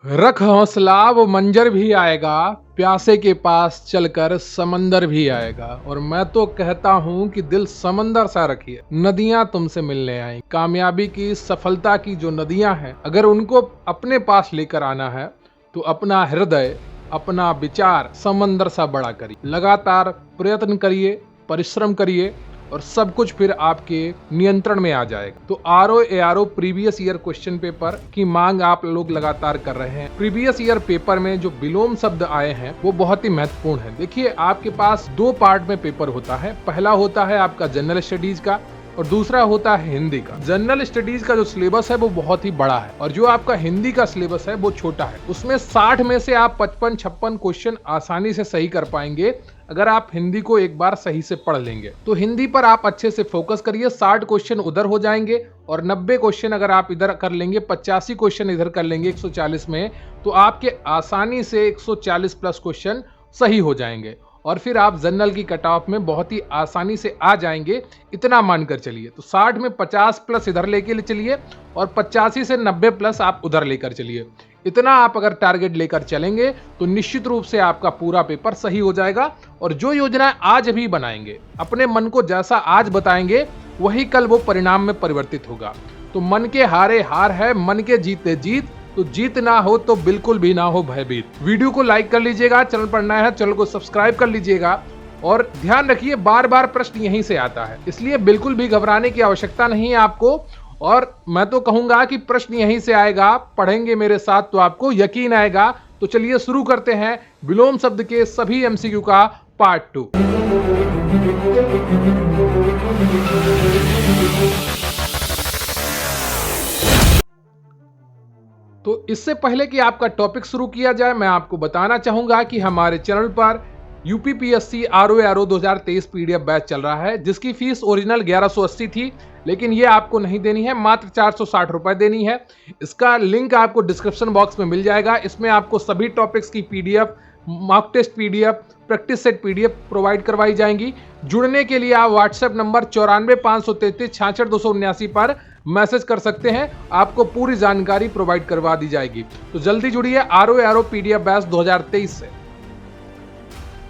रख हौसला वो मंजर भी आएगा, प्यासे के पास चलकर समंदर भी आएगा। और मैं तो कहता हूँ कि दिल समंदर सा रखिए, नदियां तुमसे मिलने आई। कामयाबी की, सफलता की जो नदियां हैं, अगर उनको अपने पास लेकर आना है तो अपना हृदय, अपना विचार समंदर सा बड़ा करिए। लगातार प्रयत्न करिए, परिश्रम करिए और सब कुछ फिर आपके नियंत्रण में आ जाएगा। तो ROARO previous year question paper की मांग आप लोग लगातार कर रहे हैं। प्रीवियस ईयर पेपर में जो विलोम शब्द आए हैं वो बहुत ही महत्वपूर्ण है। देखिए, आपके पास दो पार्ट में पेपर होता है। पहला होता है आपका जनरल स्टडीज का और दूसरा होता है हिंदी का। जनरल स्टडीज का जो सिलेबस है वो बहुत ही बड़ा है और जो आपका हिंदी का सिलेबस है वो छोटा है। उसमें 60 में से आप 55-56 क्वेश्चन आसानी से सही कर पाएंगे अगर आप हिंदी को एक बार सही से पढ़ लेंगे। तो हिंदी पर आप अच्छे से फोकस करिए। 60 क्वेश्चन उधर हो जाएंगे और 90 क्वेश्चन अगर आप इधर कर लेंगे, 85 क्वेश्चन इधर कर लेंगे 140 में, तो आपके आसानी से 140 प्लस क्वेश्चन सही हो जाएंगे और फिर आप जनरल की कट ऑफ में बहुत ही आसानी से आ जाएंगे, इतना मानकर चलिए। तो 60 में 50 प्लस इधर लेके चलिए और 85 से 90 प्लस आप उधर लेकर चलिए। इतना आप अगर टारगेट लेकर चलेंगे तो निश्चित रूप से आपका पूरा पेपर सही हो जाएगा। और जो योजनाएं आज भी बनाएंगे, अपने मन को जैसा आज बताएंगे वही कल वो परिणाम में परिवर्तित होगा। तो मन के हारे हार है, मन के जीते जीत। तो जीत ना हो तो बिल्कुल भी ना हो भयभीत। वीडियो को लाइक कर लीजिएगा, चैनल पर नया है चैनल को सब्सक्राइब कर लीजिएगा और ध्यान रखिए बार बार प्रश्न यहीं से आता है, इसलिए बिल्कुल भी घबराने की आवश्यकता नहीं है आपको। और मैं तो कहूंगा कि प्रश्न यहीं से आएगा, पढ़ेंगे मेरे साथ तो आपको यकीन आएगा। तो चलिए शुरू करते हैं विलोम शब्द के सभी MCQ का पार्ट 2। तो इससे पहले कि आपका टॉपिक शुरू किया जाए, मैं आपको बताना चाहूंगा कि हमारे चैनल पर UPPSC ROARO 2023 PDF बैच चल रहा है, जिसकी फीस ओरिजिनल 1180 थी, लेकिन ये आपको नहीं देनी है, मात्र 460 रुपए देनी है। इसका लिंक आपको डिस्क्रिप्शन बॉक्स में मिल जाएगा। इसमें आपको सभी टॉपिक्स की PDF, mock test PDF, practice set PDF provide करवाई जाएंगी। जुड़ने के लिए आप व्हाट्सएप नंबर 94 533 66 279 पर मैसेज कर सकते हैं, आपको पूरी जानकारी प्रोवाइड करवा दी जाएगी। तो जल्दी जुड़िए ROARO PDF बैच 2023 से।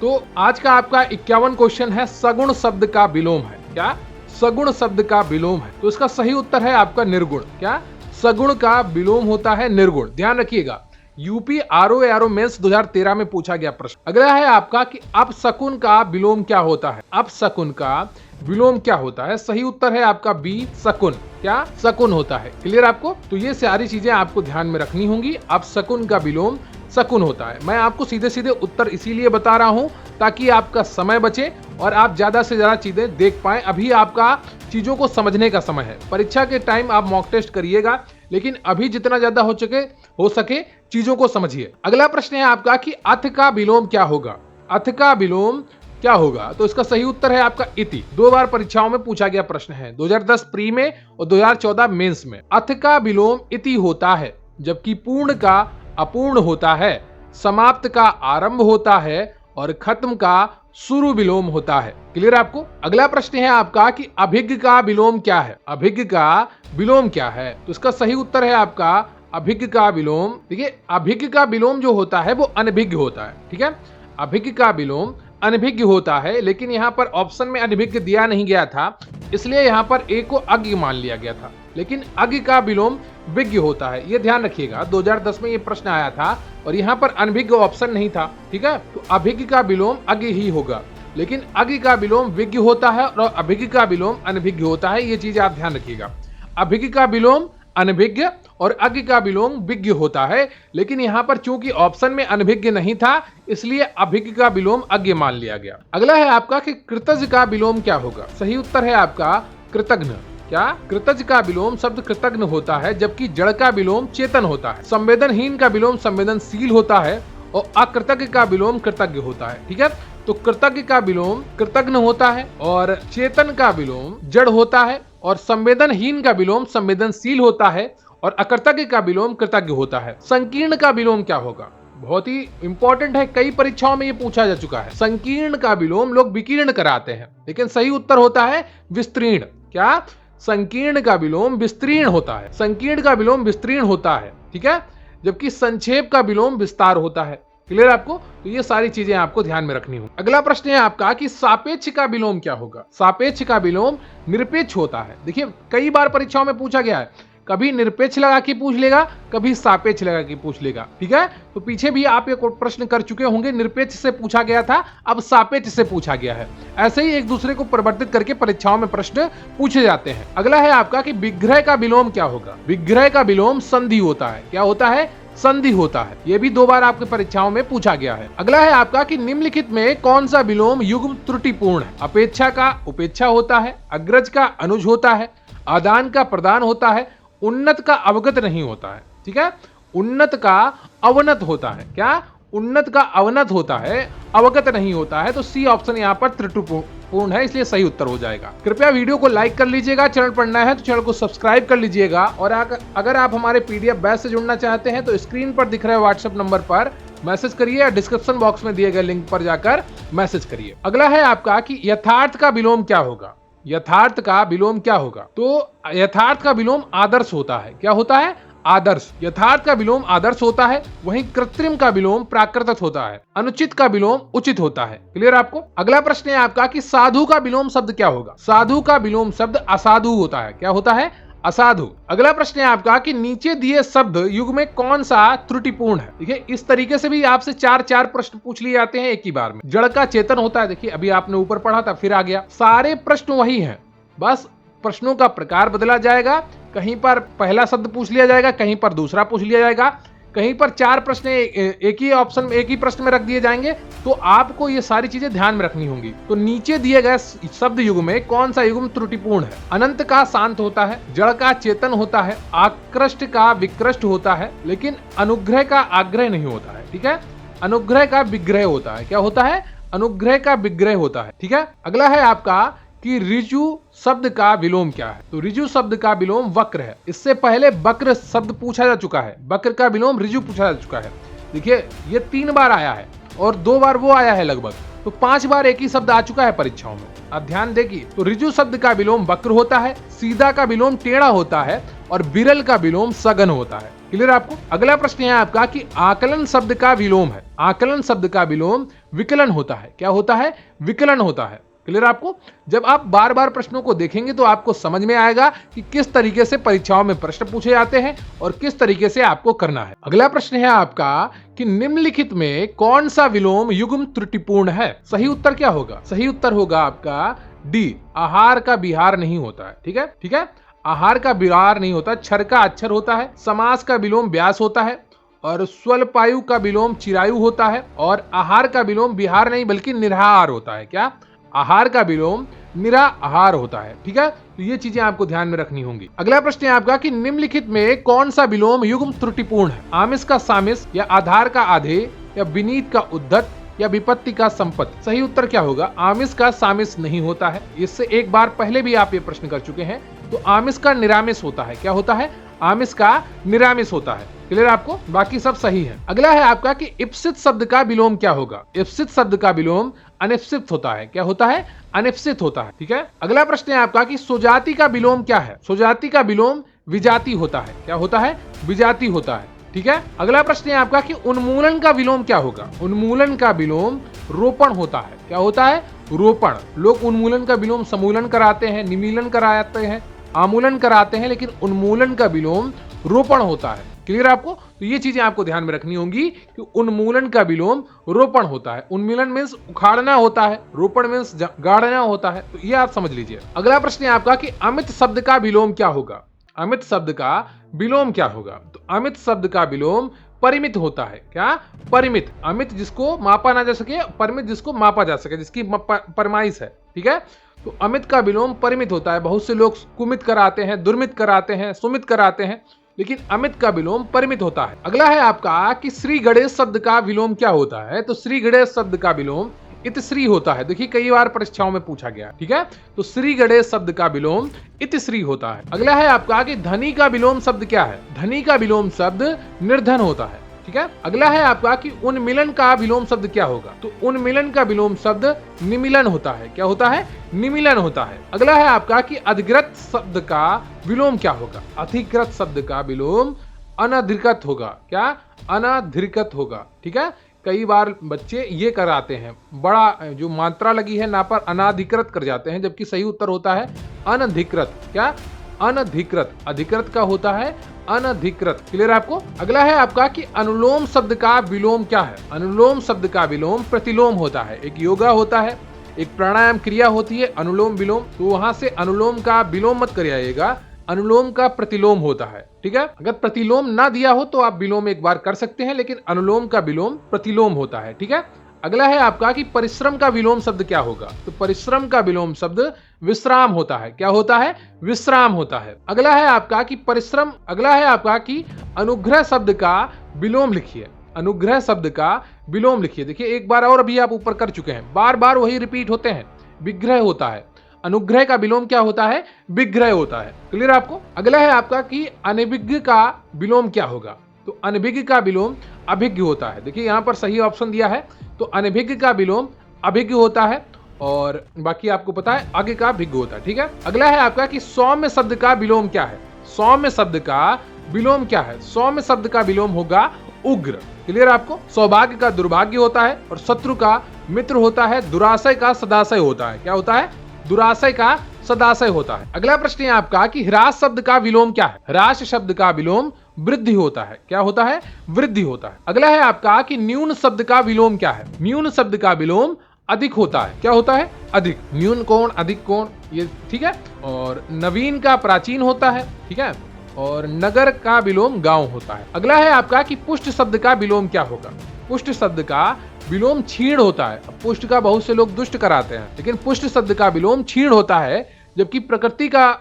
तो आज का आपका 51 क्वेश्चन है, सगुण शब्द का विलोम है। क्या सगुण शब्द का विलोम है? तो इसका सही उत्तर है आपका निर्गुण। क्या सगुण का विलोम होता है निर्गुण। ध्यान रखिएगा, यूपी ROARO मेंस 2013 में पूछा गया प्रश्न। अगला है आपका कि अपशकुन का विलोम क्या होता है। अपशकुन का विलोम क्या होता है? सही उत्तर है आपका बी, शकुन। क्या शकुन होता है? क्लियर आपको? तो ये सारी चीजें आपको ध्यान में रखनी होंगी। अपशकुन का विलोम शकुन होता है। मैं आपको सीधे सीधे उत्तर इसीलिए बता रहा हूं ताकि आपका समय बचे और आप ज्यादा से ज्यादा चीजें देख पाएं। अभी आपका चीजों को समझने का समय है। परीक्षा के टाइम आप मॉक टेस्ट करिएगा, लेकिन अभी जितना ज्यादा हो सके चीजों को समझिए। अगला प्रश्न है आपका कि अथ का विलोम क्या होगा। अथ का विलोम क्या होगा? तो इसका सही उत्तर है आपका इति। 2 बार परीक्षाओं में पूछा गया प्रश्न है, 2010 प्री में और 2014 मेंस में। अथ का विलोम इति होता है, जबकि पूर्ण का अपूर्ण होता है, समाप्त का आरंभ होता है और खत्म का शुरू विलोम होता है। क्लियर आपको? अगला प्रश्न है आपका कि अभिज्ञ का विलोम क्या है। अभिज्ञ का विलोम क्या है? तो इसका सही उत्तर है आपका अभिज्ञ का विलोम। देखिए, अभिज्ञ का विलोम जो होता है वो अनभिज्ञ होता है। ठीक है, अभिज्ञ का विलोम अनभिज्ञ होता है, लेकिन यहाँ पर ऑप्शन में अनभिज्ञ दिया नहीं गया था, इसलिए यहाँ पर ए को अज्ञ मान लिया गया था। लेकिन अज्ञ का विलोम विज्ञ होता है, ये ध्यान रखिएगा। 2010 में ये प्रश्न आया था और यहाँ पर अनभिज्ञ ऑप्शन नहीं था। ठीक है, तो अभिज्ञ का विलोम अज्ञ ही होगा, लेकिन अज्ञ का विलोम विज्ञ होता है और अभिज्ञ का विलोम अनभिज्ञ होता है। ये चीज आप ध्यान रखिएगा। अभिज्ञ का विलोम अनभिज्ञ और अज्ञ का विलोम विज्ञ होता है, लेकिन यहाँ पर चूंकि ऑप्शन में अनभिज्ञ नहीं था, इसलिए अभिज्ञ का विलोम अज्ञ मान लिया गया। अगला है आपका कि कृतज्ञ का विलोम क्या होगा। सही उत्तर है आपका कृतज्ञ। क्या कृतज्ञ का विलोम शब्द कृतज्ञ होता है, जबकि जड़ का विलोम चेतन होता है। संवेदनहीन का विलोम संवेदनशील होता है और अकृतज्ञ का विलोम कृतज्ञ होता है। ठीक है, तो कृतज्ञ का विलोम कृतज्ञ होता है और चेतन का विलोम जड़ होता है और संवेदनहीन का विलोम संवेदनशील होता है और अकृतज्ञ का विलोम कृतज्ञ होता है। संकीर्ण का विलोम क्या होगा? बहुत ही इंपॉर्टेंट है, कई परीक्षाओं में ये पूछा जा चुका है। संकीर्ण का विलोम लोग विकीर्ण कराते हैं, लेकिन सही उत्तर होता है विस्तीर्ण। क्या संकीर्ण का विलोम विस्तीर्ण होता है। संकीर्ण का विलोम विस्तीर्ण होता है। ठीक है, जबकि संक्षेप का विलोम विस्तार होता है। क्लियर आपको? तो ये सारी चीजें आपको ध्यान में रखनी होंगी। अगला प्रश्न है आपका कि सापेक्ष का विलोम क्या होगा। सापेक्ष का विलोम निरपेक्ष होता है। देखिए कई बार परीक्षाओं में पूछा गया है, कभी निरपेक्ष लगा के पूछ लेगा, कभी सापेक्ष लगा के पूछ लेगा। ठीक है, तो पीछे भी आप एक प्रश्न कर चुके होंगे, निरपेक्ष से पूछा गया था, अब सापेक्ष से पूछा गया है। ऐसे ही एक दूसरे को परिवर्तित करके परीक्षाओं में प्रश्न पूछे जाते हैं। अगला है आपका कि विग्रह का विलोम क्या होगा। विग्रह का विलोम संधि होता है। क्या होता है? संधि होता है। यह भी 2 बार आपके परीक्षाओं में पूछा गया है। अगला है आपका कि निम्नलिखित में कौन सा विलोम युग्म त्रुटिपूर्ण है। अपेक्षा का उपेक्षा होता है, अग्रज का अनुज होता है, आदान का प्रदान होता है, उन्नत का अवगत नहीं होता है। ठीक है, उन्नत का अवनत होता है। क्या? उन्नत का अवनत होता है, अवगत नहीं होता है। तो सी ऑप्शन यहाँ पर त्रुटिपूर्ण है, इसलिए सही उत्तर हो जाएगा। कृपया वीडियो को लाइक कर लीजिएगा, चैनल पर नया है तो चैनल को सब्सक्राइब कर लीजिएगा, और अगर आप हमारे पीडीएफ बैच से जुड़ना चाहते हैं तो स्क्रीन पर दिख रहे व्हाट्सएप नंबर पर मैसेज करिए या डिस्क्रिप्शन बॉक्स में दिए गए लिंक पर जाकर मैसेज करिए। अगला है आपका कि यथार्थ का विलोम क्या होगा। यथार्थ का विलोम क्या होगा? तो यथार्थ का विलोम आदर्श होता है। क्या होता है? आदर्श। यथार्थ का विलोम आदर्श होता है, वहीं कृत्रिम का विलोम प्राकृतिक होता है, अनुचित का विलोम उचित होता है। क्लियर आपको? अगला प्रश्न है आपका कि साधु का विलोम शब्द क्या होगा। साधु का विलोम शब्द असाधु होता है। क्या होता है? असाधु। अगला प्रश्न है आपका कि नीचे दिए शब्द युग में कौन सा त्रुटिपूर्ण है। देखिए इस तरीके से भी आपसे 4 प्रश्न पूछ लिए जाते हैं एक ही बार में। जड़ का चेतन होता है। देखिए अभी आपने ऊपर पढ़ा था, फिर आ गया। सारे प्रश्न वही हैं, बस प्रश्नों का प्रकार बदला जाएगा। कहीं पर पहला शब्द पूछ लिया जाएगा, कहीं पर दूसरा पूछ लिया जाएगा, कहीं पर 4 प्रश्न एक ही ऑप्शन में, एक ही प्रश्न में रख दिए जाएंगे। तो आपको ये सारी चीजें ध्यान में रखनी होंगी। तो नीचे दिए गए शब्द युग में कौन सा युग्म त्रुटिपूर्ण है। अनंत का शांत होता है, जड़ का चेतन होता है, आकृष्ट का विकृष्ट होता है, लेकिन अनुग्रह का आग्रह नहीं होता है। ठीक है, अनुग्रह का विग्रह होता है। क्या होता है? अनुग्रह का विग्रह होता है। ठीक है, अगला है आपका कि ऋजु शब्द का विलोम क्या है। तो ऋजु शब्द का विलोम वक्र है। इससे पहले वक्र शब्द पूछा जा चुका है, वक्र का विलोम ऋजु पूछा जा चुका है। देखिए ये 3 बार आया है और 2 बार वो आया है लगभग, तो 5 बार एक ही शब्द आ चुका है परीक्षाओं में। अब ध्यान देखिए, तो ऋजु शब्द का विलोम वक्र होता है, सीधा का विलोम टेढ़ा होता है, और विरल का विलोम सघन होता है। क्लियर आपको? अगला प्रश्न है आपका कि आकलन शब्द का विलोम है। आकलन शब्द का विलोम विकलन होता है। क्या होता है? विकलन होता है। क्लियर आपको? जब आप बार बार प्रश्नों को देखेंगे तो आपको समझ में आएगा कि किस तरीके से परीक्षाओं में प्रश्न पूछे जाते हैं और किस तरीके से आपको करना है। अगला प्रश्न है आपका कि निम्नलिखित में कौन सा विलोम युग्म त्रुटिपूर्ण है। सही उत्तर क्या होगा? सही उत्तर होगा आपका डी, आहार का विहार नहीं होता है। ठीक है, ठीक है, आहार का विहार नहीं होता, क्षर का अक्षर होता है, समास का विलोम व्यास होता है, और स्वल्पायु का विलोम चिरायु होता है, और आहार का विलोम विहार नहीं बल्कि निराहार होता है। क्या? आहार का विलोम निराहार होता है। ठीक है, तो ये चीजें आपको ध्यान में रखनी होंगी। अगला प्रश्न है आपका कि निम्नलिखित में कौन सा विलोम युग्म त्रुटिपूर्ण है। आमिष का सामिस, या आधार का आधे, या विनीत का उद्धत, या विपत्ति का संपत्ति। सही उत्तर क्या होगा? आमिष का सामिस नहीं होता है। इससे एक बार पहले भी आप ये प्रश्न कर चुके हैं। तो आमिष का निरामिष होता है। क्या होता है? आमिष का निरामिष होता है। क्लियर आपको? बाकी सब सही है। अगला है आपका कि इप्सित शब्द का विलोम क्या होगा। इप्सित शब्द का विलोम अनिप्सित होता है। क्या होता है? अनिप्सित होता है। ठीक है, अगला प्रश्न है आपका कि सुजाति का विलोम क्या है। सुजाति का विलोम विजाति होता है। क्या होता है? विजाति होता है। ठीक है, अगला प्रश्न है आपका कि उन्मूलन का विलोम क्या होगा। उन्मूलन का विलोम रोपण होता है। क्या होता है? रोपण। लोग उन्मूलन का विलोम समूलन कराते हैं, निमीलन कराते हैं, आमूलन कराते हैं, लेकिन उन्मूलन का विलोम रोपण होता है। क्लियर आपको? तो ये चीजें आपको ध्यान में रखनी होंगी कि उन्मूलन का विलोम रोपण होता है। उन्मूलन मीन्स उखाड़ना होता है, रोपण मीन्स गाड़ना होता है। तो ये आप समझ लीजिए। अगला प्रश्न है आपका कि अमित शब्द का विलोम क्या होगा। अमित शब्द का विलोम क्या होगा। तो अमित शब्द का विलोम परिमित होता है। क्या? परिमित। अमित जिसको मापा ना जा सके, परिमित जिसको मापा जा सके, जिसकी परमाइश है। ठीक है, तो अमित का विलोम परिमित होता है। बहुत से लोग कुमित कराते हैं, दुर्मित कराते हैं, सुमित कराते हैं, लेकिन अमित का विलोम परिमित होता है। अगला है आपका कि श्री गणेश शब्द का विलोम क्या होता है। तो श्री गणेश शब्द का विलोम इतश्री होता है। देखिए कई बार परीक्षाओं में पूछा गया। ठीक है, तो श्री गणेश शब्द का विलोम इतश्री होता है। अगला है आपका कि धनी का विलोम शब्द क्या है। धनी का विलोम शब्द निर्धन होता है। ठीक है, अगला है आपका कि उन्मिलन का विलोम शब्द क्या होगा। तो उन्मिलन का विलोम शब्द निमिलन होता है। क्या होता है? निमिलन होता है। अगला है आपका कि अधिकृत शब्द का विलोम क्या होगा। अधिकृत शब्द का विलोम अनधिकृत होगा। क्या? अनधिकृत होगा। ठीक है, कई बार बच्चे ये कराते हैं, बड़ा जो मात्रा लगी है ना पर अनाधिकृत कर जाते हैं, जबकि सही उत्तर होता है अनधिकृत। क्या? अनधिकृत। अधिकृत का होता है अनधिकृत। क्लियर आपको? अगला है आपका कि अनुलोम शब्द का विलोम क्या है? अनुलोम शब्द का विलोम प्रतिलोम होता है। एक योगा होता है, एक प्राणायाम क्रिया होती है अनुलोम विलोम, तो वहां से अनुलोम का विलोम मत करिएगा, अनुलोम का प्रतिलोम होता है। ठीक है, अगर प्रतिलोम ना दिया हो तो आप विलोम एक बार कर सकते हैं, लेकिन अनुलोम का विलोम प्रतिलोम होता है। ठीक है, अगला है आपका कि परिश्रम का विलोम शब्द क्या होगा? तो परिश्रम का विलोम शब्द विश्राम होता है। क्या होता है? विश्राम होता है। अगला है आपका कि परिश्रम, अगला है आपका कि अनुग्रह शब्द का विलोम लिखिए। अनुग्रह शब्द का विलोम लिखिए। देखिए एक बार और अभी आप ऊपर कर चुके हैं, बार बार वही रिपीट होते हैं। विग्रह होता है। अनुग्रह का विलोम क्या होता है? विग्रह होता है। क्लियर आपको? अगला है आपका कि अनभिज्ञ का विलोम क्या होगा? तो अनभिज्ञ का विलोम अभिज्ञ होता है। देखिए यहां पर सही ऑप्शन दिया है, तो अनभिज्ञ का विलोम अभिज्ञ होता है, और बाकी आपको पता है आगे का भिज्ञ होता है। ठीक है, अगला है आपका कि सौम्य शब्द का विलोम क्या है? सौम्य शब्द का विलोम क्या है? सौम्य शब्द का विलोम होगा उग्र। क्लियर आपको? सौभाग्य का दुर्भाग्य होता है, और शत्रु का मित्र होता है, दुराशय का सदाशय होता है। क्या होता है? दुराशय का सदाशय होता है। अगला प्रश्न है आपका कि ह्रास शब्द का विलोम क्या है? ह्रास शब्द का विलोम वृद्धि होता है। क्या होता है? वृद्धि होता है। अगला है आपका कि न्यून शब्द का विलोम क्या है? न्यून शब्द का विलोम अधिक होता है। क्या होता है? अधिक। न्यून कोण, अधिक कोण, ये ठीक है। और नवीन का प्राचीन होता है। ठीक है, और नगर का विलोम गांव होता है। अगला है आपका कि पुष्ट शब्द का विलोम क्या होगा? पुष्ट शब्द का विलोम क्षीण होता है। पुष्ट का बहुत से लोग दुष्ट कराते हैं, लेकिन पुष्ट शब्द का विलोम क्षीण होता है, जबकि प्रकृति का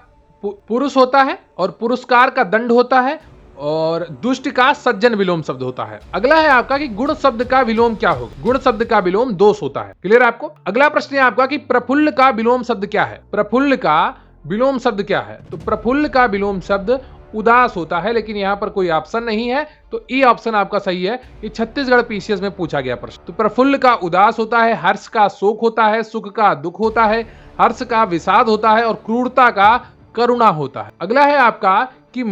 पुरुष होता है, और पुरस्कार का दंड होता है, और दुष्ट का सज्जन विलोम शब्द होता है। अगला है आपका कि गुण शब्द का विलोम क्या होगा? गुण शब्द का विलोम दोष होता है। क्लियर आपको? अगला प्रश्न है आपका कि प्रफुल्ल का विलोम शब्द क्या है? प्रफुल्ल का विलोम शब्द क्या है? तो प्रफुल्ल का विलोम शब्द उदास होता है, लेकिन यहाँ पर कोई ऑप्शन नहीं है, तो ई ऑप्शन आपका सही है। ये छत्तीसगढ़ पीसीएस में पूछा गया प्रश्न। तो प्रफुल्ल का उदास होता है, हर्ष का शोक होता है, सुख का दुख होता है, हर्ष का विषाद होता है, और क्रूरता का करुणा होता है। अगला है आपका कि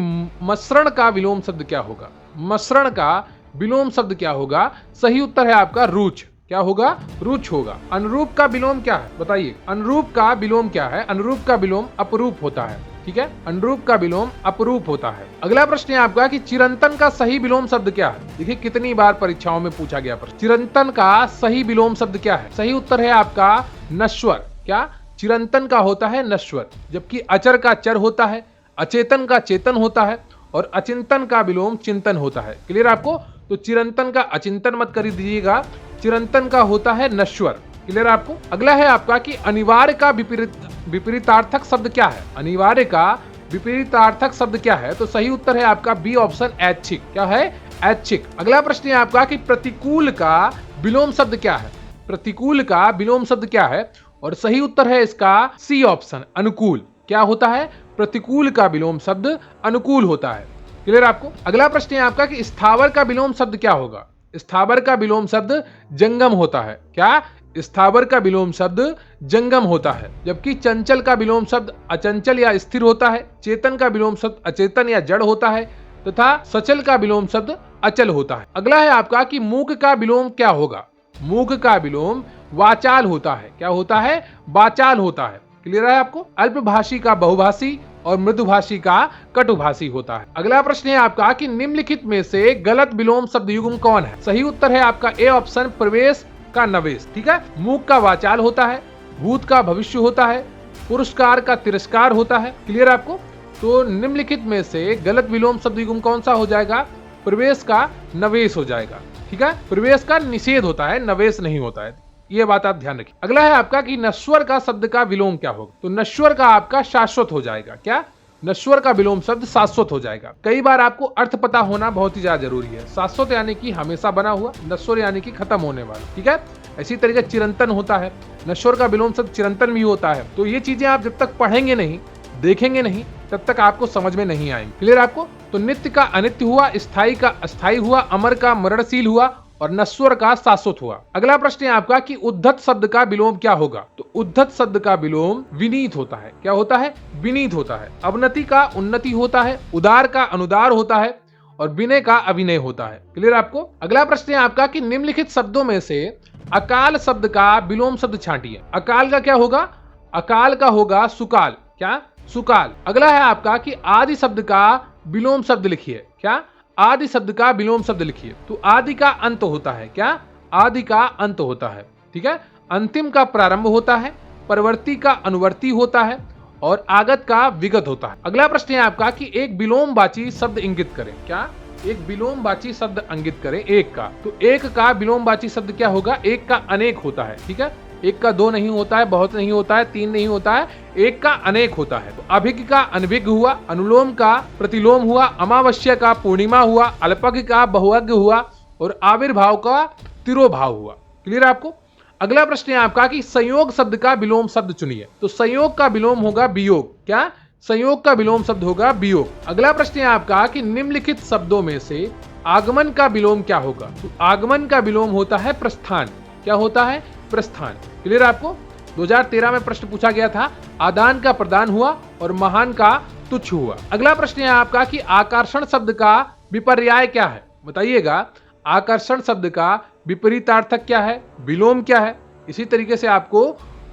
मसरण का विलोम शब्द क्या होगा? मसरण का विलोम शब्द क्या होगा? सही उत्तर है आपका रुच। क्या होगा? रुच होगा। अनुरूप का विलोम क्या है? बताइए, अनुरूप का विलोम क्या है? अनुरूप का विलोम अपरूप होता है। ठीक है, अनुरूप का विलोम अपरूप होता है। अगला प्रश्न है आपका कि चिरंतन का सही विलोम शब्द क्या है? देखिए कितनी बार परीक्षाओं में पूछा गया प्रश्न। चिरंतन का सही विलोम शब्द क्या है? सही उत्तर है आपका नश्वर। क्या? चिरंतन का होता है नश्वर, जबकि अचर का चर होता है, अचेतन का चेतन होता है, और अचिंतन का विलोम चिंतन होता है। क्लियर आपको? तो चिरंतन का अचिंतन मत कर दीजिएगा, चिरंतन का होता है नश्वर। क्लियर आपको? अगला है आपका कि अनिवार्य का विपरीतार्थक शब्द क्या है? अनिवार्य का विपरीतार्थक शब्द क्या है? तो सही उत्तर है आपका बी ऑप्शन ऐच्छिक। क्या है? ऐच्छिक। अगला प्रश्न है आपका कि प्रतिकूल का विलोम शब्द क्या है? प्रतिकूल का विलोम शब्द क्या है? और सही उत्तर है इसका सी ऑप्शन अनुकूल। क्या होता है? प्रतिकूल का विलोम शब्द अनुकूल होता है। क्लियर आपको? अगला प्रश्न है आपका कि स्थावर का विलोम शब्द क्या होगा? स्थावर का विलोम शब्द जंगम होता है। क्या? स्थावर का विलोम शब्द जंगम होता है, जबकि चंचल का विलोम शब्द अचंचल या स्थिर होता है, चेतन का विलोम शब्द अचेतन या जड़ होता है, तथा सचल का विलोम शब्द अचल होता है। अगला है आपका कि मूक का विलोम क्या होगा? मूक का विलोम वाचाल होता है। क्या होता है? वाचाल होता है। क्लियर है आपको? अल्पभाषी का बहुभाषी, और मृदुभाषी का कटुभाषी होता है। अगला प्रश्न है आपका कि निम्नलिखित में से गलत विलोम शब्द युग्म कौन है? सही उत्तर है आपका ए ऑप्शन प्रवेश का नवेश। ठीक है, मूक का वाचाल होता है, भूत का भविष्य होता है, पुरस्कार का तिरस्कार होता है। क्लियर आपको? तो निम्नलिखित में से गलत विलोम शब्द युग्म कौन सा हो जाएगा? प्रवेश का नवेश हो जाएगा। ठीक है, प्रवेश का निषेध होता है, नवेश नहीं होता है, ये बात आप ध्यान रखिए। अगला है आपका कि नश्वर का शब्द का विलोम क्या होगा? तो नश्वर का आपका शाश्वत हो जाएगा। क्या? नश्वर का विलोम शब्द शाश्वत हो जाएगा। कई बार आपको अर्थ पता होना बहुत ही ज्यादा जरूरी है। शाश्वत यानी कि हमेशा बना हुआ, नश्वर यानी कि खत्म होने वाला। ठीक है, इसी तरीके चिरंतन होता है, नश्वर का विलोम शब्द चिरंतन भी होता है। तो ये चीजें आप जब तक पढ़ेंगे नहीं, देखेंगे नहीं, तब तक आपको समझ में नहीं आएंगे। क्लियर आपको? तो नित्य का अनित्य हुआ, स्थायी का अस्थायी हुआ, अमर का मरणशील हुआ, और नश्वर का शाश्वत हुआ। अगला प्रश्न है आपका कि उद्धत शब्द का विलोम क्या होगा? तो उद्धत शब्द का विलोम विनीत होता है। क्या होता है? विनीत होता है। अवनति का उन्नति होता है, उदार का अनुदार होता है, और विनय का अभिनय होता है। क्लियर आपको? अगला प्रश्न है आपका कि निम्नलिखित शब्दों में से अकाल शब्द का विलोम शब्द छांटिए। अकाल का क्या होगा? अकाल का होगा सुकाल। क्या? सुकाल। अगला है आपका कि आदि शब्द का विलोम शब्द लिखिए। क्या? आदि शब्द का विलोम शब्द लिखिए। तो आदि का अंत होता है। क्या? आदि का अंत होता है। ठीक है। अंतिम का प्रारंभ होता है, परवर्ती का अनुवर्ती होता है और आगत का विगत होता है। अगला प्रश्न है आपका कि एक विलोमवाची शब्द इंगित करें। क्या? एक विलोमवाची शब्द इंगित करें। एक का, तो एक का विलोमवाची शब्द क्या होगा? एक का अनेक होता है। ठीक है। एक का दो नहीं होता है, बहुत नहीं होता है, तीन नहीं होता है, एक का अनेक होता है। तो अभिज्ञ का अनभिज्ञ हुआ, अनुलोम का प्रतिलोम हुआ, अमावस्या का पूर्णिमा हुआ, अल्पज्ञ का बहुअज्ञ हुआ और आविर्भाव का तिरोभाव हुआ। क्लियर आपको? अगला प्रश्न है आपका कि संयोग शब्द का विलोम शब्द चुनिए। तो संयोग का विलोम होगा वियोग। क्या? संयोग का विलोम शब्द होगा वियोग। अगला प्रश्न है आपका कि निम्नलिखित शब्दों में से आगमन का विलोम क्या होगा? तो आगमन का विलोम होता है प्रस्थान। क्या होता है? प्रस्थान। क्लियर आपको? 2013 में प्रश्न पूछा गया था, आदान का प्रदान हुआ और महान का तुच्छ हुआ। अगला प्रश्न है आपका कि आकर्षण शब्द का विपर्याय क्या है? बताइएगा। आकर्षण शब्द का विपरीतार्थक क्या है? विलोम क्या है? इसी तरीके से आपको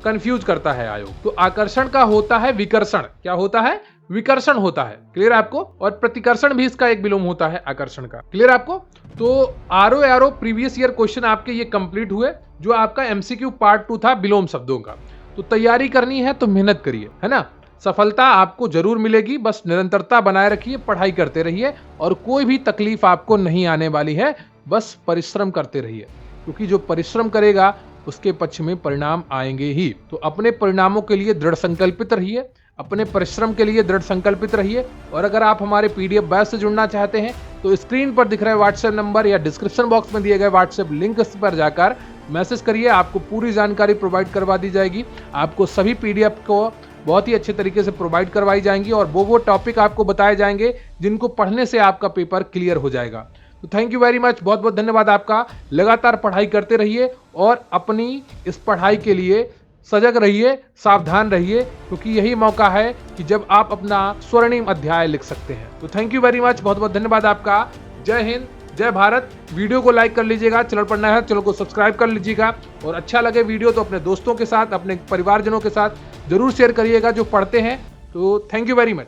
कंफ्यूज करता है आयोग। तो आकर्षण का होता है विकर्षण। क्या होता है? विकर्षण होता है। क्लियर आपको? और प्रतिकर्षण भी इसका एक विलोम होता है आकर्षण का। क्लियर आपको? तो आरो प्रीवियस ईयर क्वेश्चन आपके ये कंप्लीट हुए, जो आपका एमसीक्यू पार्ट 2 था विलोम शब्दों का। तो तैयारी करनी है तो मेहनत करिए, है ना। सफलता आपको जरूर मिलेगी, बस निरंतरता बनाए रखिए, पढ़ाई करते रहिए और कोई भी तकलीफ आपको नहीं आने वाली है। बस परिश्रम करते रहिए, क्योंकि जो परिश्रम करेगा उसके पक्ष में परिणाम आएंगे ही। तो अपने परिणामों के लिए दृढ़ संकल्पित रहिए, अपने परिश्रम के लिए दृढ़ संकल्पित रहिए। और अगर आप हमारे पीडीएफ बैच से जुड़ना चाहते हैं तो स्क्रीन पर दिख रहे व्हाट्सएप नंबर या डिस्क्रिप्शन बॉक्स में दिए गए व्हाट्सएप लिंक पर जाकर मैसेज करिए, आपको पूरी जानकारी प्रोवाइड करवा दी जाएगी। आपको सभी पीडीएफ को बहुत ही अच्छे तरीके से प्रोवाइड करवाई जाएंगी और वो टॉपिक आपको बताए जाएंगे जिनको पढ़ने से आपका पेपर क्लियर हो जाएगा। तो थैंक यू वेरी मच, बहुत बहुत धन्यवाद आपका। लगातार पढ़ाई करते रहिए और अपनी इस पढ़ाई के लिए सजग रहिए, सावधान रहिए, क्योंकि यही मौका है कि जब आप अपना स्वर्णिम अध्याय लिख सकते हैं। तो थैंक यू वेरी मच, बहुत बहुत धन्यवाद आपका। जय हिंद, जय भारत। वीडियो को लाइक कर लीजिएगा, चैनल पर नया है चैनल को सब्सक्राइब कर लीजिएगा और अच्छा लगे वीडियो तो अपने दोस्तों के साथ, अपने परिवारजनों के साथ जरूर शेयर करिएगा जो पढ़ते हैं। तो थैंक यू वेरी मच।